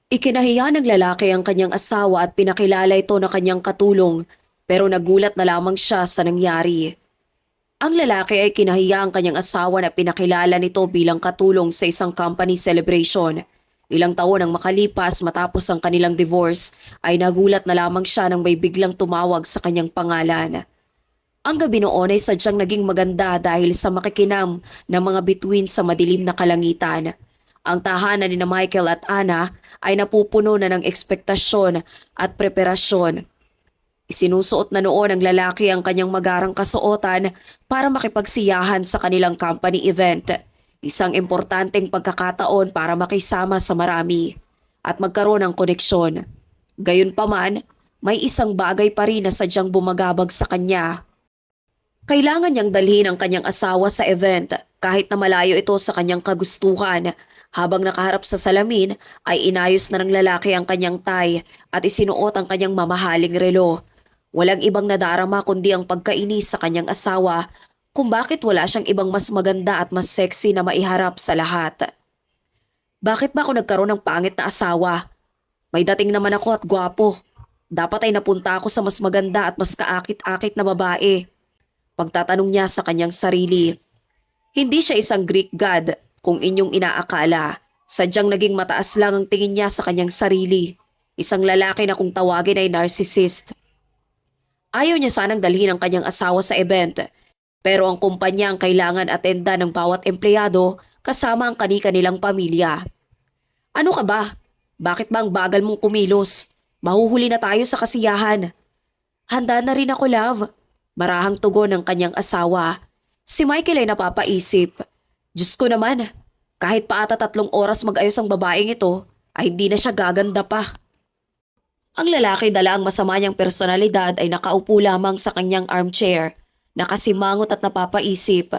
Ikinahiya ng lalaki ang kanyang asawa at pinakilala ito na kanyang katulong pero nagulat na lamang siya sa nangyari. Ang lalaki ay kinahiya ang kanyang asawa na pinakilala nito bilang katulong sa isang company celebration. Ilang taon ang makalipas matapos ang kanilang divorce ay nagulat na lamang siya nang may biglang tumawag sa kanyang pangalan. Ang gabi noon ay sadyang naging maganda dahil sa makikinam ng mga bituin sa madilim na kalangitan. Ang tahanan ni Michael at Anna ay napupuno na ng ekspektasyon at preparasyon. Isinusuot na noon ng lalaki ang kanyang magarang kasuotan para makipagsiyahan sa kanilang company event. Isang importanteng pagkakataon para makisama sa marami at magkaroon ng koneksyon. Gayunpaman, may isang bagay pa rin na sadyang bumagabag sa kanya. Kailangan niyang dalhin ang kanyang asawa sa event kahit na malayo ito sa kanyang kagustuhan. Habang nakaharap sa salamin ay inayos na ng lalaki ang kanyang tie at isinuot ang kanyang mamahaling relo. Walang ibang nadarama kundi ang pagkainis sa kanyang asawa kung bakit wala siyang ibang mas maganda at mas sexy na maiharap sa lahat. Bakit ba ako nagkaroon ng pangit na asawa? May dating naman ako at gwapo. Dapat ay napunta ako sa mas maganda at mas kaakit-akit na babae. Pagtatanong niya sa kanyang sarili. Hindi siya isang Greek god kung inyong inaakala. Sadyang naging mataas lang ang tingin niya sa kanyang sarili. Isang lalaki na kung tawagin ay narcissist. Ayaw niya sanang dalhin ang kanyang asawa sa event. Pero ang kumpanya ang kailangan atenda ng bawat empleyado kasama ang kani-kanilang pamilya. Ano ka ba? Bakit ba ang bagal mong kumilos? Mahuhuli na tayo sa kasiyahan. Handa na rin ako, love. Marahang tugon ng kanyang asawa. Si Michael ay napapaisip. Diyos ko naman, kahit pa ata 3 oras mag-ayos ang babaeng ito, ay hindi na siya gaganda pa. Ang lalaki dala ang masama niyang personalidad ay nakaupo lamang sa kanyang armchair, nakasimangot at napapaisip.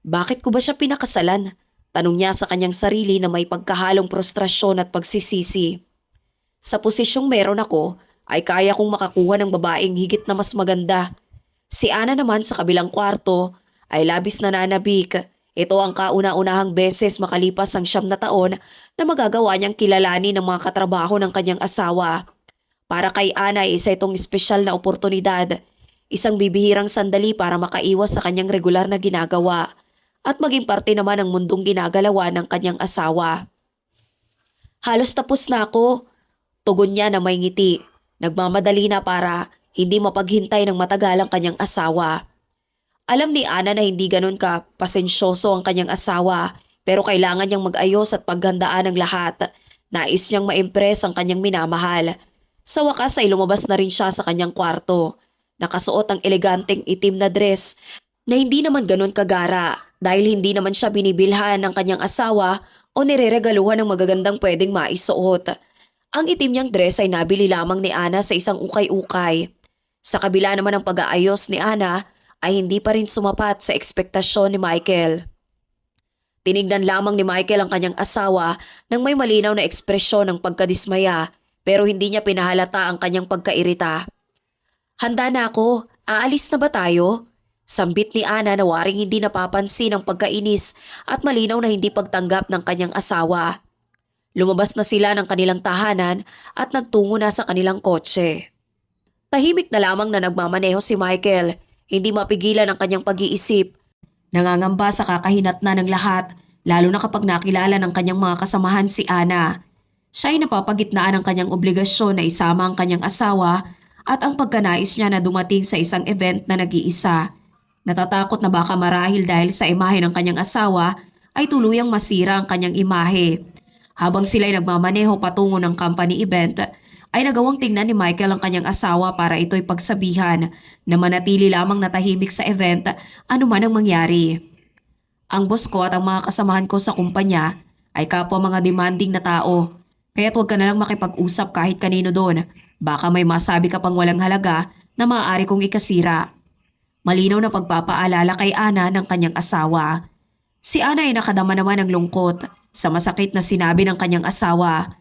Bakit ko ba siya pinakasalan? Tanong niya sa kanyang sarili na may pagkahalong frustrasyon at pagsisisi. Sa posisyong meron ako, ay kaya kong makakuha ng babaeng higit na mas maganda. Si Ana naman sa kabilang kwarto ay labis na nanabik. Ito ang kauna-unahang beses makalipas ang 9 na taon na magagawa niyang kilalanin ng mga katrabaho ng kanyang asawa. Para kay Ana ay isa itong espesyal na oportunidad, isang bibihirang sandali para makaiwas sa kanyang regular na ginagawa at maging parte naman ng mundong ginagalawan ng kanyang asawa. Halos tapos na ako, tugon niya na may ngiti. Nagmamadali na para hindi mapaghintay ng matagal ang kanyang asawa. Alam ni Ana na hindi ganun ka pasensyoso ang kanyang asawa pero kailangan niyang mag-ayos at paghandaan ng lahat. Nais niyang ma-impress ang kanyang minamahal. Sa wakas ay lumabas na rin siya sa kanyang kwarto. Nakasuot ang eleganteng itim na dress na hindi naman ganun kagara dahil hindi naman siya binibilhan ng kanyang asawa o nireregaluhan ng magagandang pwedeng maisuot. Ang itim niyang dress ay nabili lamang ni Ana sa isang ukay-ukay. Sa kabila naman ng pag-aayos ni Ana ay hindi pa rin sumapat sa ekspektasyon ni Michael. Tinignan lamang ni Michael ang kanyang asawa nang may malinaw na ekspresyon ng pagkadismaya pero hindi niya pinahalata ang kanyang pagkairita. Handa na ako, aalis na ba tayo? Sambit ni Ana na waring hindi napapansin ang pagkainis at malinaw na hindi pagtanggap ng kanyang asawa. Lumabas na sila ng kanilang tahanan at nagtungo na sa kanilang kotse. Tahimik na lamang na nagmamaneho si Michael, hindi mapigilan ang kanyang pag-iisip. Nangangamba sa kakahinatnan ng lahat, lalo na kapag nakilala ng kanyang mga kasamahan si Ana. Siya ay napapagitnaan ng kanyang obligasyon na isama ang kanyang asawa at ang pagkanais niya na dumating sa isang event na nag-iisa. Natatakot na baka marahil dahil sa imahe ng kanyang asawa ay tuluyang masira ang kanyang imahe. Habang sila ay nagmamaneho patungo ng company event, ay nagawang tingnan ni Michael ang kanyang asawa para ito'y pagsabihan na manatili lamang natahimik sa event anuman ang mangyari. Ang boss ko at ang mga kasamahan ko sa kumpanya ay kapwa mga demanding na tao. Kaya't huwag ka na lang makipag-usap kahit kanino doon. Baka may masabi ka pang walang halaga na maaari kong ikasira. Malinaw na pagpapaalala kay Ana ng kanyang asawa. Si Ana ay nakadama naman ng lungkot sa masakit na sinabi ng kanyang asawa.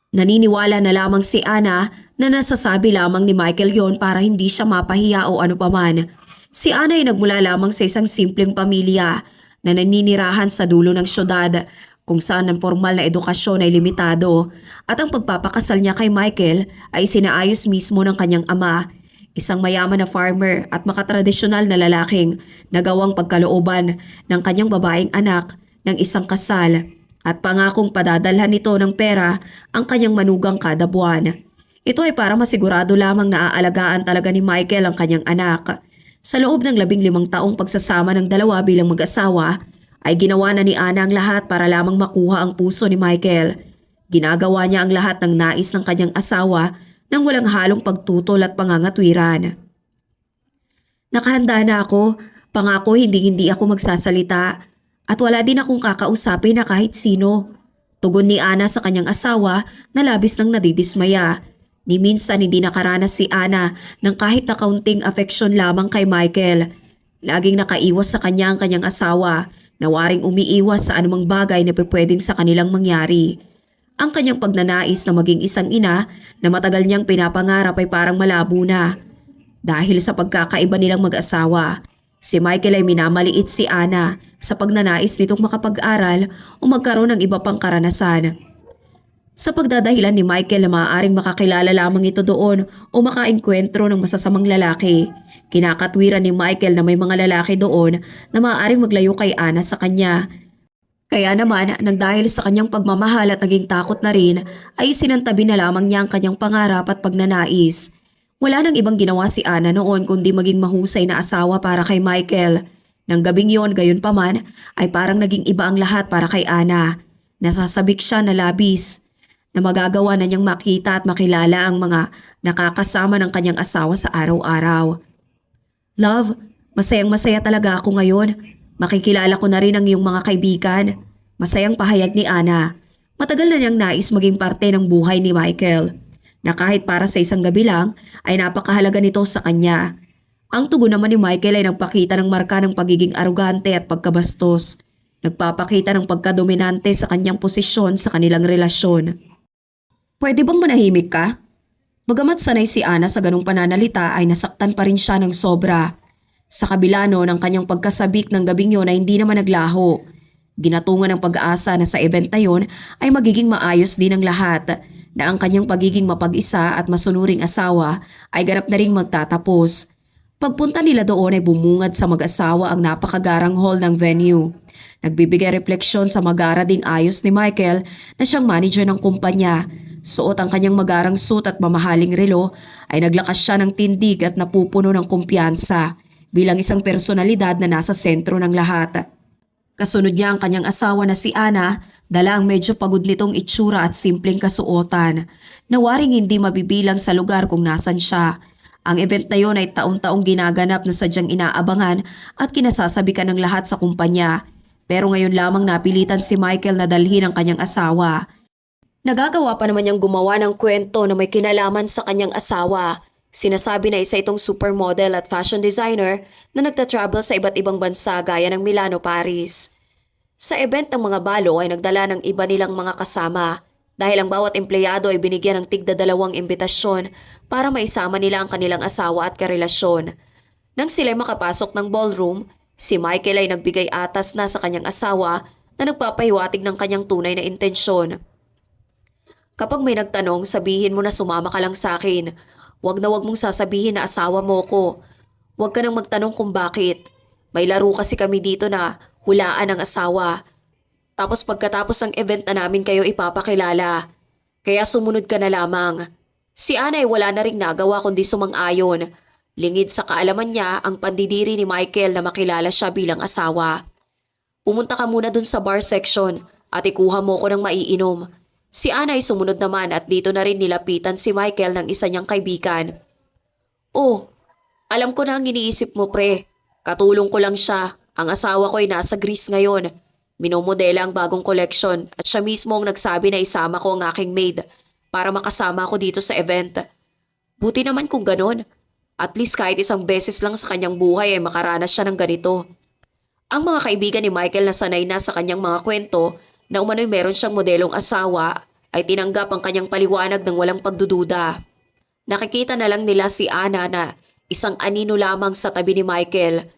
Naniniwala na lamang si Ana na nasasabi lamang ni Michael yon para hindi siya mapahiya o ano paman. Si Ana ay nagmula lamang sa isang simpleng pamilya na naninirahan sa dulo ng syudad kung saan ang formal na edukasyon ay limitado at ang pagpapakasal niya kay Michael ay sinaayos mismo ng kanyang ama, isang mayaman na farmer at makatradisyonal na lalaking nagawang pagkalooban ng kanyang babaeng anak ng isang kasal at pangakong padadalhan nito ng pera ang kanyang manugang kada buwan. Ito ay para masigurado lamang na aalagaan talaga ni Michael ang kanyang anak. Sa loob ng 15 taong pagsasama ng dalawa bilang mag-asawa, ay ginawa na ni Ana ang lahat para lamang makuha ang puso ni Michael. Ginagawa niya ang lahat ng nais ng kanyang asawa nang walang halong pagtutol at pangangatwiran. Nakahanda na ako, pangako hindi ako magsasalita at wala din akong kakausapin na kahit sino. Tugon ni Ana sa kanyang asawa na labis nang nadidismaya. Ni minsan hindi nakaranas si Ana ng kahit na kaunting afeksyon lamang kay Michael. Laging nakaiwas sa kanya ang kanyang asawa na waring umiiwas sa anumang bagay na pwedeng sa kanilang mangyari. Ang kanyang pagnanais na maging isang ina na matagal niyang pinapangarap ay parang malabo na. Dahil sa pagkakaiba nilang mag-asawa, si Michael ay minamaliit si Ana sa pagnanais nitong makapag-aral o magkaroon ng iba pang karanasan. Sa pagdadahilan ni Michael na maaaring makakilala lamang ito doon o makaengkwentro ng masasamang lalaki, kinakatwiran ni Michael na may mga lalaki doon na maaaring maglayo kay Ana sa kanya. Kaya naman, nang dahil sa kanyang pagmamahal at naging takot na rin, ay sinantabi na lamang niya ang kanyang pangarap at pagnanais. Wala nang ibang ginawa si Ana noon kundi maging mahusay na asawa para kay Michael. Nang gabing yon, gayon pa man, ay parang naging iba ang lahat para kay Ana. Nasasabik siya na labis na magagawa na niyang makita at makilala ang mga nakakasama ng kanyang asawa sa araw-araw. Love, masayang-masaya talaga ako ngayon. Makikilala ko na rin ang iyong mga kaibigan. Masayang pahayag ni Ana. Matagal na niyang nais maging parte ng buhay ni Michael, na kahit para sa isang gabi lang ay napakahalaga nito sa kanya. Ang tugon naman ni Michael ay nagpakita ng marka ng pagiging arugante at pagkabastos. Nagpapakita ng pagkadominante sa kanyang posisyon sa kanilang relasyon. Pwede bang manahimik ka? Bagamat sanay si Ana sa ganong pananalita ay nasaktan pa rin siya ng sobra. Sa kabila ng kanyang pagkasabik ng gabing yon ay hindi naman naglaho. Ginatungan ng pag-aasa na sa event na yon ay magiging maayos din ang lahat, na ang kanyang pagiging mapag-isa at masunuring asawa ay ganap na ring magtatapos. Pagpunta nila doon ay bumungad sa mag-asawa ang napakagarang hall ng venue. Nagbibigay refleksyon sa magara ding ayos ni Michael na siyang manager ng kumpanya. Suot ang kanyang magarang suit at mamahaling relo ay naglakas siya ng tindig at napupuno ng kumpiyansa bilang isang personalidad na nasa sentro ng lahat. Kasunod niya ang kanyang asawa na si Ana, dala ang medyo pagod nitong itsura at simpleng kasuotan, na waring hindi mabibilang sa lugar kung nasan siya. Ang event na yon ay taon-taong ginaganap na sadyang inaabangan at kinasasabikan ng lahat sa kumpanya. Pero ngayon lamang napilitan si Michael na dalhin ang kanyang asawa. Nagagawa pa naman niyang gumawa ng kwento na may kinalaman sa kanyang asawa. Sinasabi na isa itong supermodel at fashion designer na nagta-travel sa iba't ibang bansa gaya ng Milano, Paris. Sa event ng mga balo ay nagdala ng iba nilang mga kasama dahil ang bawat empleyado ay binigyan ng tigda-2 imbitasyon para maisama nila ang kanilang asawa at karelasyon. Nang sila'y makapasok ng ballroom, si Michael ay nagbigay atas na sa kanyang asawa na nagpapahiwatig ng kanyang tunay na intensyon. Kapag may nagtanong, sabihin mo na sumama ka lang sa akin. Huwag na huwag mong sasabihin na asawa mo ko. Huwag ka nang magtanong kung bakit. May laro kasi kami dito na hulaan ang asawa. Tapos pagkatapos ng event na namin kayo ipapakilala. Kaya sumunod ka na lamang. Si Ana ay wala na ring nagawa kundi sumang-ayon. Lingid sa kaalaman niya ang pandidiri ni Michael na makilala siya bilang asawa. Pumunta ka muna dun sa bar section at ikuha mo ko ng maiinom. Si Ana ay sumunod naman at dito na rin nilapitan si Michael ng isa niyang kaibigan. Oh, alam ko na ang iniisip mo pre. Katulong ko lang siya. Ang asawa ko ay nasa Greece ngayon. Minomodela ang bagong collection at siya mismo ang nagsabi na isama ko ang aking maid para makasama ako dito sa event. Buti naman kung ganon. At least kahit isang beses lang sa kanyang buhay ay makaranas siya ng ganito. Ang mga kaibigan ni Michael na sanay na sa kanyang mga kwento na umano'y meron siyang modelong asawa ay tinanggap ang kanyang paliwanag ng walang pagdududa. Nakikita na lang nila si Ana na isang anino lamang sa tabi ni Michael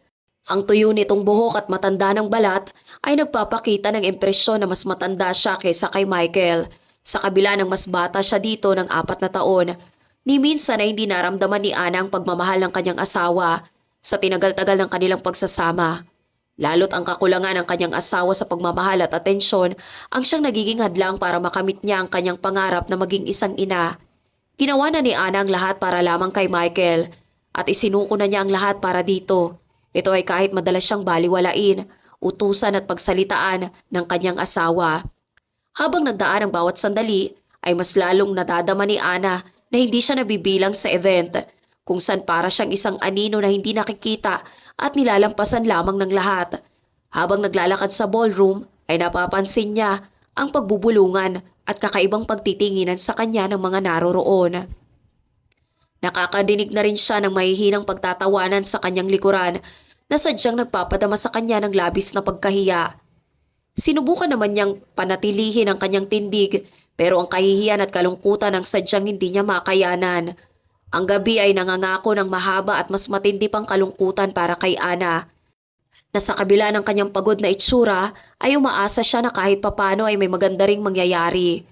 Ang tuyo nitong buhok at matanda ng balat ay nagpapakita ng impresyon na mas matanda siya kaysa kay Michael. Sa kabila ng mas bata siya dito ng 4 na taon, ni minsan ay hindi naramdaman ni Ana ang pagmamahal ng kanyang asawa sa tinagal-tagal ng kanilang pagsasama. Lalo't ang kakulangan ng kanyang asawa sa pagmamahal at atensyon ang siyang nagiging hadlang para makamit niya ang kanyang pangarap na maging isang ina. Ginawa na ni Ana ang lahat para lamang kay Michael at isinuko na niya ang lahat para dito. Ito ay kahit madalas siyang baliwalain, utusan at pagsalitaan ng kanyang asawa. Habang nagdaan ang bawat sandali, ay mas lalong nadadama ni Ana na hindi siya nabibilang sa event, kung saan para siyang isang anino na hindi nakikita at nilalampasan lamang ng lahat. Habang naglalakad sa ballroom, ay napapansin niya ang pagbubulungan at kakaibang pagtitinginan sa kanya ng mga naroroon. Nakakadinig na rin siya ng mahihinang pagtatawanan sa kanyang likuran na sadyang nagpapadama sa kanya ng labis na pagkahiya. Sinubukan naman niyang panatilihin ang kanyang tindig pero ang kahihiyan at kalungkutan ang sadyang hindi niya makayanan. Ang gabi ay nangangako ng mahaba at mas matindi pang kalungkutan para kay Ana. Na sa kabila ng kanyang pagod na itsura ay umaasa siya na kahit papano ay may maganda ring mangyayari.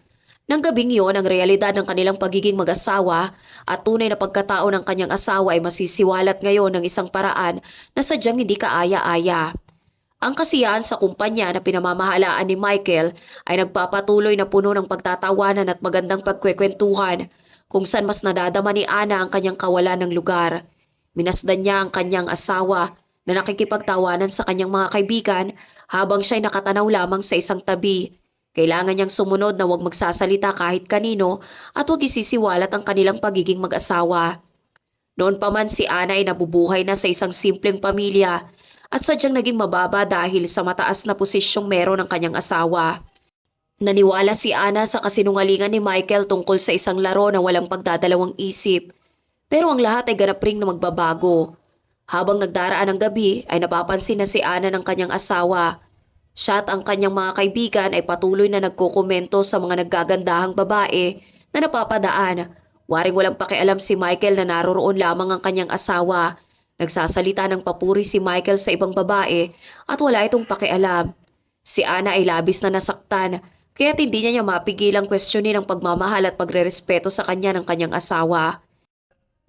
Nang gabing iyon, ang realidad ng kanilang pagiging mag-asawa at tunay na pagkatao ng kanyang asawa ay masisiwalat ngayon ng isang paraan na sadyang hindi kaaya-aya. Ang kasiyahan sa kumpanya na pinamamahalaan ni Michael ay nagpapatuloy na puno ng pagtatawanan at magandang pagkwekwentuhan kung saan mas nadadama ni Ana ang kanyang kawalan ng lugar. Minasdan niya ang kanyang asawa na nakikipagtawanan sa kanyang mga kaibigan habang siya'y nakatanaw lamang sa isang tabi. Kailangan niyang sumunod na huwag magsasalita kahit kanino at huwag isisiwalat ang kanilang pagiging mag-asawa. Noon pa man si Ana ay nabubuhay na sa isang simpleng pamilya at sadyang naging mababa dahil sa mataas na posisyong meron ng kanyang asawa. Naniwala si Ana sa kasinungalingan ni Michael tungkol sa isang laro na walang pagdadalawang isip. Pero ang lahat ay ganap ring na magbabago. Habang nagdaraan ang gabi ay napapansin na si Ana ng kanyang asawa. Siya at ang kanyang mga kaibigan ay patuloy na nagkokomento sa mga naggagandahang babae na napapadaan. Waring walang pakialam si Michael na naroroon lamang ang kanyang asawa. Nagsasalita ng papuri si Michael sa ibang babae at wala itong pakialam. Si Ana ay labis na nasaktan kaya't hindi niya mapigilang kwestiyonin ang pagmamahal at pagrerespeto sa kanya ng kanyang asawa.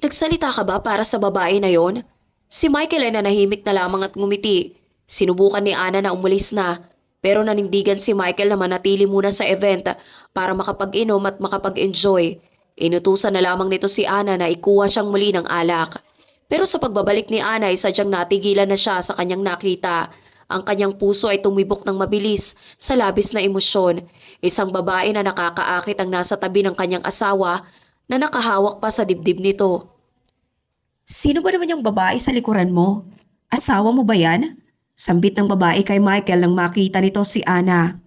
Nagsalita ka ba para sa babae na yon? Si Michael ay nanahimik na lamang at ngumiti. Sinubukan ni Ana na umalis na pero nanindigan si Michael na manatili muna sa event para makapag-inom at makapag-enjoy. Inutusan na lamang nito si Ana na ikuha siyang muli ng alak. Pero sa pagbabalik ni Ana ay sadyang natigilan na siya sa kanyang nakita. Ang kanyang puso ay tumibok ng mabilis sa labis na emosyon. Isang babae na nakakaakit ang nasa tabi ng kanyang asawa na nakahawak pa sa dibdib nito. Sino ba naman yung babae sa likuran mo? Asawa mo ba yan? Sambit ng babae kay Michael nang makita nito si Ana.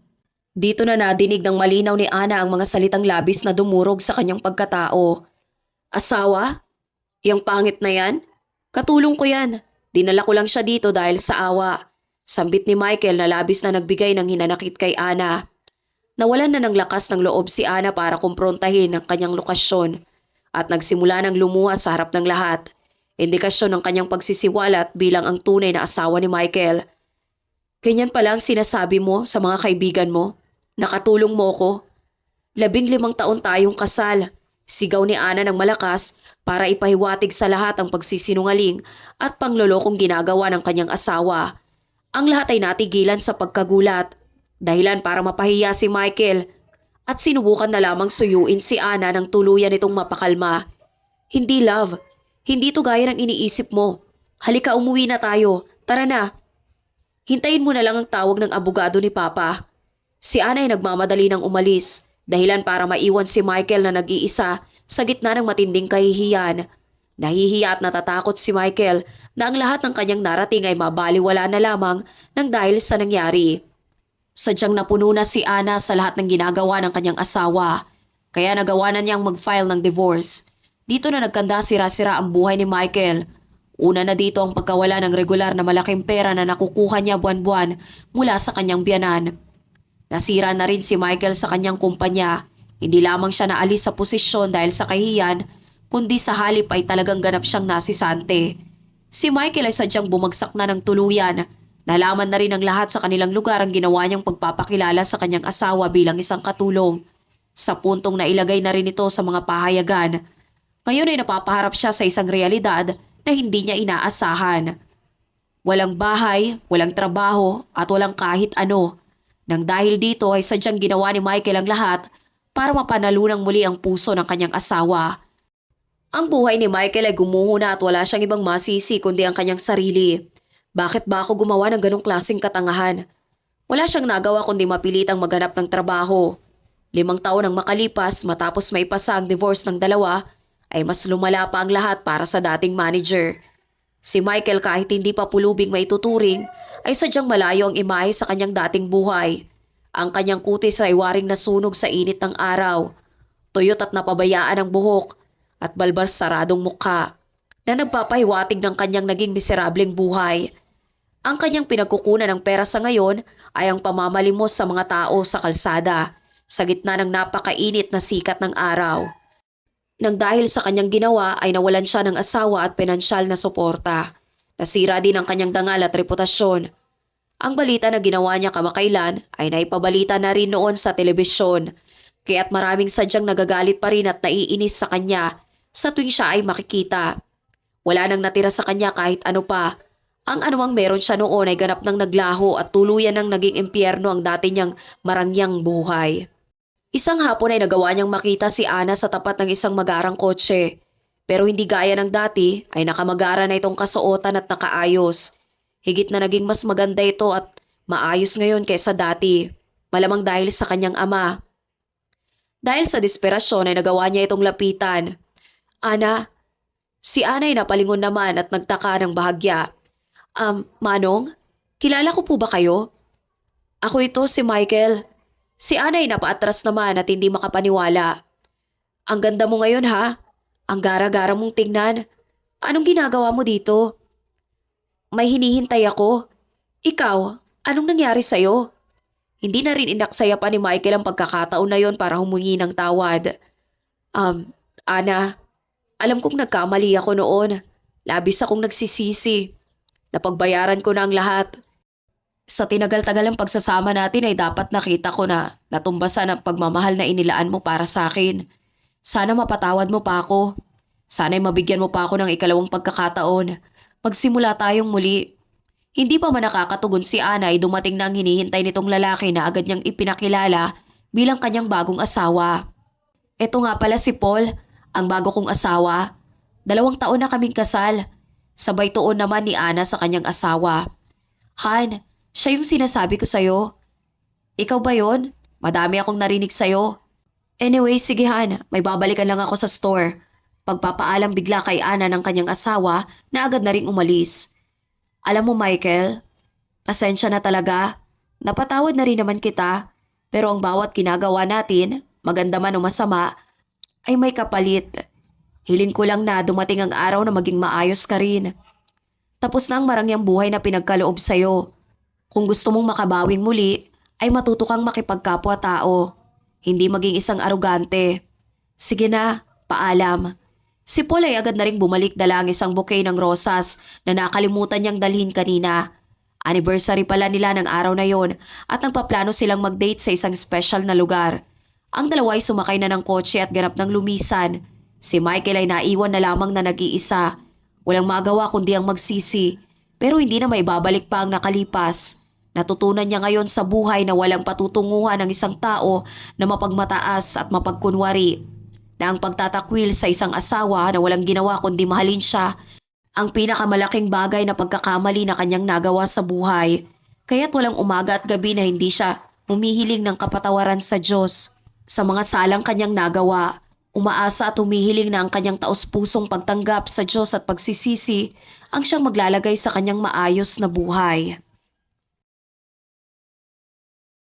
Dito na nadinig ng malinaw ni Ana ang mga salitang labis na dumurog sa kanyang pagkatao. Asawa? Yang pangit na yan? Katulong ko yan. Dinala ko lang siya dito dahil sa awa. Sambit ni Michael na labis na nagbigay ng hinanakit kay Ana. Nawalan na ng lakas ng loob si Ana para kumprontahin ang kanyang lokasyon at nagsimula ng lumuha sa harap ng lahat. Indikasyon ng kanyang pagsisiwalat bilang ang tunay na asawa ni Michael. Ganyan pala ang sinasabi mo sa mga kaibigan mo? Nakatulong mo ko? 15 taon tayong kasal. Sigaw ni Ana ng malakas para ipahiwatig sa lahat ang pagsisinungaling at panglolokong ginagawa ng kanyang asawa. Ang lahat ay natigilan sa pagkagulat. Dahilan para mapahiya si Michael at sinubukan na lamang suyuin si Ana ng tuluyan itong mapakalma. Hindi love. Hindi to gaya ng iniisip mo. Halika umuwi na tayo. Tara na. Hintayin mo na lang ang tawag ng abogado ni Papa. Si Ana ay nagmamadali ng umalis. Dahilan para maiwan si Michael na nag-iisa sa gitna ng matinding kahihiyan. Nahihiya at natatakot si Michael na ang lahat ng kanyang narating ay mabaliwala na lamang ng dahil sa nangyari. Sadyang napuno na si Ana sa lahat ng ginagawa ng kanyang asawa. Kaya nagawa na niyang mag-file ng divorce. Dito na nagkanda sira-sira ang buhay ni Michael. Una na dito ang pagkawala ng regular na malaking pera na nakukuha niya buwan-buwan mula sa kanyang biyanan. Nasira na rin si Michael sa kanyang kumpanya. Hindi lamang siya naalis sa posisyon dahil sa kahihiyan, kundi sa halip ay talagang ganap siyang nasisante. Si Michael ay sadyang bumagsak na ng tuluyan. Nalaman na rin ng lahat sa kanilang lugar ang ginawa niyang pagpapakilala sa kanyang asawa bilang isang katulong. Sa puntong nailagay na rin ito sa mga pahayagan. Ngayon ay napapaharap siya sa isang realidad na hindi niya inaasahan. Walang bahay, walang trabaho at walang kahit ano. Nang dahil dito ay sadyang ginawa ni Michael ang lahat para mapanalunang muli ang puso ng kanyang asawa. Ang buhay ni Michael ay gumuho na at wala siyang ibang masisi kundi ang kanyang sarili. Bakit ba ako gumawa ng ganong klaseng katangahan? Wala siyang nagawa kundi mapilitang maghanap ng trabaho. 5 taon ang makalipas matapos maipasa ang divorce ng dalawa, ay mas lumala pa ang lahat para sa dating manager. Si Michael kahit hindi pa pulubing maituturing, ay sadyang malayo ang imahe sa kanyang dating buhay. Ang kanyang kutis ay waring nasunog sa init ng araw. Tuyot at napabayaan ang buhok at balbas saradong mukha na nagpapahiwatig ng kanyang naging miserableng buhay. Ang kanyang pinagkukunan ng pera sa ngayon ay ang pamamalimos sa mga tao sa kalsada sa gitna ng napakainit na sikat ng araw. Nang dahil sa kanyang ginawa ay nawalan siya ng asawa at pinansyal na suporta. Nasira din ang kanyang dangal at reputasyon. Ang balita na ginawa niya kamakailan ay naipabalita na rin noon sa telebisyon. Kaya't maraming sadyang nagagalit pa rin at naiinis sa kanya sa tuwing siya ay makikita. Wala nang natira sa kanya kahit ano pa. Ang anumang meron siya noon ay ganap ng naglaho at tuluyan ng naging impyerno ang dati niyang marangyang buhay. Isang hapon ay nagawa niyang makita si Ana sa tapat ng isang magarang kotse. Pero hindi gaya ng dati ay nakamagara na itong kasuotan at nakaayos. Higit na naging mas maganda ito at maayos ngayon kaysa dati. Malamang dahil sa kanyang ama. Dahil sa desperasyon ay nagawa niya itong lapitan. Ana, si Ana ay napalingon naman at nagtaka ng bahagya. Manong, kilala ko po ba kayo? Ako ito si Michael. Si Ana ay napaatras naman at hindi makapaniwala. Ang ganda mo ngayon ha? Ang gara-gara mong tingnan. Anong ginagawa mo dito? May hinihintay ako. Ikaw, anong nangyari sa'yo? Hindi na rin inaksaya pa ni Michael ang pagkakataon na yon para humingi ng tawad. Ana, alam kong nagkamali ako noon. Labis akong nagsisisi. Napagbayaran ko na ang lahat. Sa tinagal-tagal ng pagsasama natin ay dapat nakita ko na natumbasan ang pagmamahal na inilaan mo para sa akin. Sana mapatawad mo pa ako. Sana'y mabigyan mo pa ako ng ikalawang pagkakataon. Magsimula tayong muli. Hindi pa man nakakatugon si Ana ay dumating na ang hinihintay nitong lalaki na agad niyang ipinakilala bilang kanyang bagong asawa. Ito nga pala si Paul, ang bago kong asawa. 2 taon na kaming kasal. Sabay tuon naman ni Ana sa kanyang asawa. Han, siya yung sinasabi ko sa'yo. Ikaw ba yon? Madami akong narinig sa'yo. Anyway, sige Han, may babalikan lang ako sa store. Pagpapaalam bigla kay Ana ng kanyang asawa na agad na ring umalis. Alam mo Michael, pasensya na talaga. Napatawad na rin naman kita. Pero ang bawat ginagawa natin, maganda man o masama, ay may kapalit. Hiling ko lang na dumating ang araw na maging maayos ka rin. Tapos na ang marangyang buhay na pinagkaloob sa'yo. Kung gusto mong makabawing muli, ay matuto kang makipagkapwa-tao. Hindi maging isang arugante. Sige na, paalam. Si Paul ay agad na ring bumalik dala ang isang bouquet ng rosas na nakalimutan niyang dalhin kanina. Anniversary pala nila ng araw na yon at nagpaplano silang mag-date sa isang special na lugar. Ang dalawa ay sumakay na ng kotse at ganap ng lumisan. Si Michael ay naiwan na lamang na nag-iisa. Walang magawa kundi ang magsisi. Pero hindi na maibabalik pa ang nakalipas. Natutunan niya ngayon sa buhay na walang patutunguhan ng isang tao na mapagmataas at mapagkunwari. Na ang pagtatakwil sa isang asawa na walang ginawa kundi mahalin siya, ang pinakamalaking bagay na pagkakamali na kanyang nagawa sa buhay. Kaya't walang umaga at gabi na hindi siya humihiling ng kapatawaran sa Diyos. Sa mga salang kanyang nagawa, umaasa at humihiling na ang kanyang taos-pusong pagtanggap sa Diyos at pagsisisi ang siyang maglalagay sa kanyang maayos na buhay.